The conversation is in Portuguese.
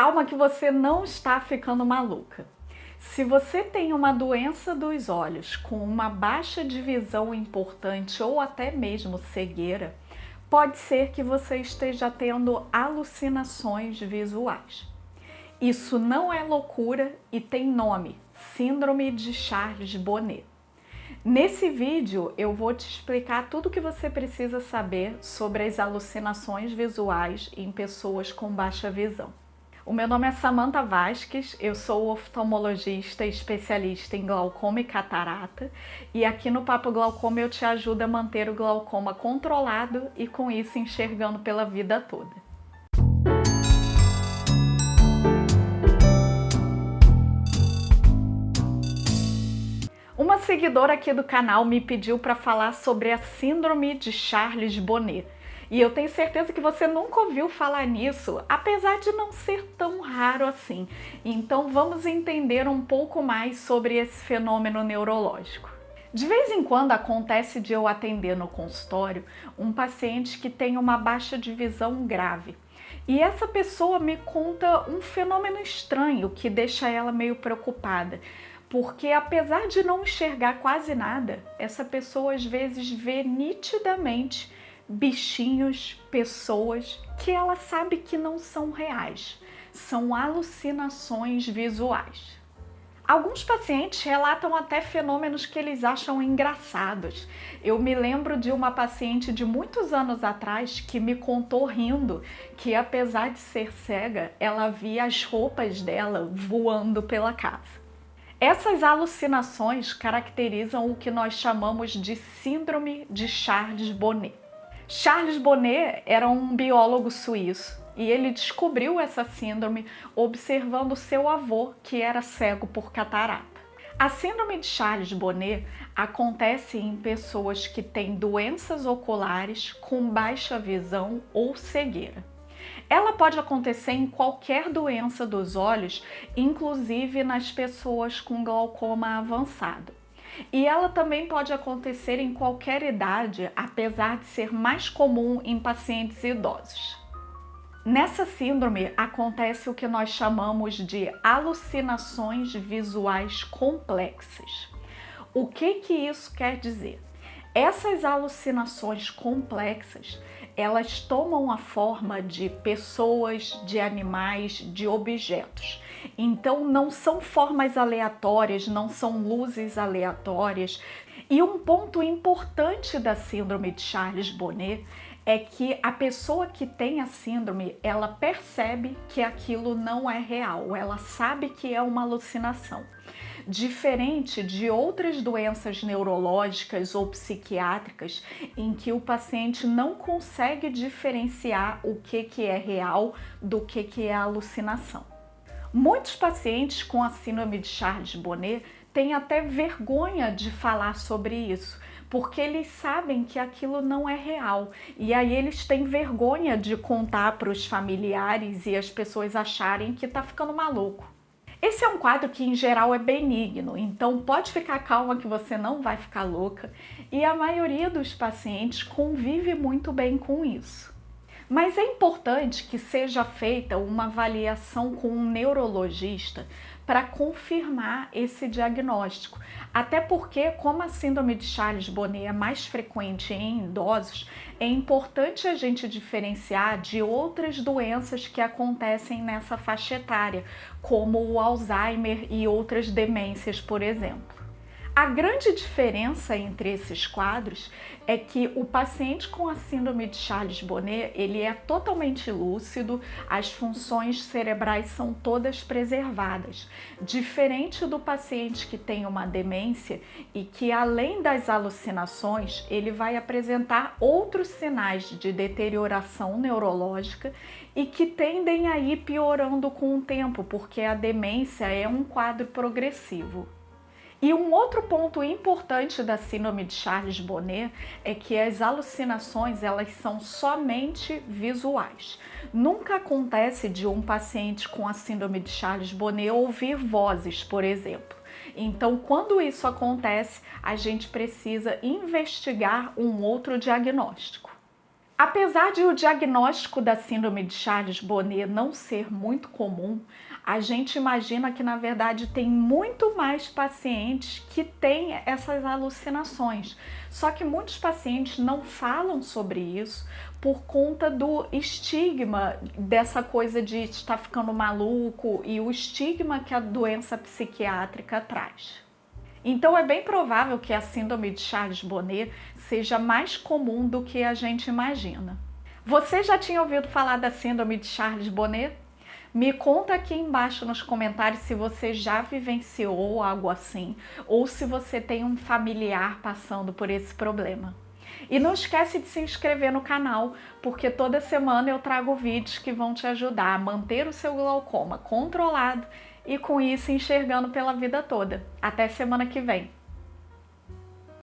Calma que você não está ficando maluca. Se você tem uma doença dos olhos com uma baixa de visão importante ou até mesmo cegueira, pode ser que você esteja tendo alucinações visuais. Isso não é loucura e tem nome: Síndrome de Charles-Bonnet. Nesse vídeo eu vou te explicar tudo o que você precisa saber sobre as alucinações visuais em pessoas com baixa visão. O meu nome é Samantha Vasques, eu sou oftalmologista especialista em glaucoma e catarata e aqui no Papo Glaucoma eu te ajudo a manter o glaucoma controlado e com isso enxergando pela vida toda. Uma seguidora aqui do canal me pediu para falar sobre a Síndrome de Charles-Bonnet. E eu tenho certeza que você nunca ouviu falar nisso, apesar de não ser tão raro assim. Então vamos entender um pouco mais sobre esse fenômeno neurológico. De vez em quando acontece de eu atender no consultório um paciente que tem uma baixa de visão grave. E essa pessoa me conta um fenômeno estranho que deixa ela meio preocupada. Porque apesar de não enxergar quase nada, essa pessoa às vezes vê nitidamente bichinhos, pessoas que ela sabe que não são reais, são alucinações visuais. Alguns pacientes relatam até fenômenos que eles acham engraçados. Eu me lembro de uma paciente de muitos anos atrás que me contou rindo que apesar de ser cega, ela via as roupas dela voando pela casa. Essas alucinações caracterizam o que nós chamamos de Síndrome de Charles-Bonnet. Charles-Bonnet era um biólogo suíço e ele descobriu essa síndrome observando seu avô, que era cego por catarata. A Síndrome de Charles-Bonnet acontece em pessoas que têm doenças oculares com baixa visão ou cegueira. Ela pode acontecer em qualquer doença dos olhos, inclusive nas pessoas com glaucoma avançado. E ela também pode acontecer em qualquer idade, apesar de ser mais comum em pacientes idosos. Nessa síndrome acontece o que nós chamamos de alucinações visuais complexas. O que isso quer dizer? Essas alucinações complexas, elas tomam a forma de pessoas, de animais, de objetos. Então não são formas aleatórias, não são luzes aleatórias. E um ponto importante da síndrome de Charles-Bonnet é que a pessoa que tem a síndrome, ela percebe que aquilo não é real, ela sabe que é uma alucinação. Diferente de outras doenças neurológicas ou psiquiátricas em que o paciente não consegue diferenciar o que é real do que é alucinação. Muitos pacientes com a síndrome de Charles-Bonnet têm até vergonha de falar sobre isso, porque eles sabem que aquilo não é real e aí eles têm vergonha de contar para os familiares e as pessoas acharem que está ficando maluco. Esse é um quadro que em geral é benigno, então pode ficar calma que você não vai ficar louca e a maioria dos pacientes convive muito bem com isso. Mas é importante que seja feita uma avaliação com um neurologista para confirmar esse diagnóstico. Até porque, como a síndrome de Charles-Bonnet é mais frequente em idosos, é importante a gente diferenciar de outras doenças que acontecem nessa faixa etária, como o Alzheimer e outras demências, por exemplo. A grande diferença entre esses quadros é que o paciente com a síndrome de Charles-Bonnet, ele é totalmente lúcido, as funções cerebrais são todas preservadas, diferente do paciente que tem uma demência e que além das alucinações, ele vai apresentar outros sinais de deterioração neurológica e que tendem a ir piorando com o tempo, porque a demência é um quadro progressivo. E um outro ponto importante da síndrome de Charles-Bonnet é que as alucinações elas são somente visuais. Nunca acontece de um paciente com a síndrome de Charles-Bonnet ouvir vozes, por exemplo. Então, quando isso acontece, a gente precisa investigar um outro diagnóstico. Apesar de o diagnóstico da síndrome de Charles-Bonnet não ser muito comum, a gente imagina que na verdade tem muito mais pacientes que têm essas alucinações. Só que muitos pacientes não falam sobre isso por conta do estigma dessa coisa de estar ficando maluco e o estigma que a doença psiquiátrica traz. Então é bem provável que a síndrome de Charles-Bonnet seja mais comum do que a gente imagina. Você já tinha ouvido falar da síndrome de Charles-Bonnet? Me conta aqui embaixo nos comentários se você já vivenciou algo assim ou se você tem um familiar passando por esse problema. E não esquece de se inscrever no canal, porque toda semana eu trago vídeos que vão te ajudar a manter o seu glaucoma controlado e com isso enxergando pela vida toda. Até semana que vem!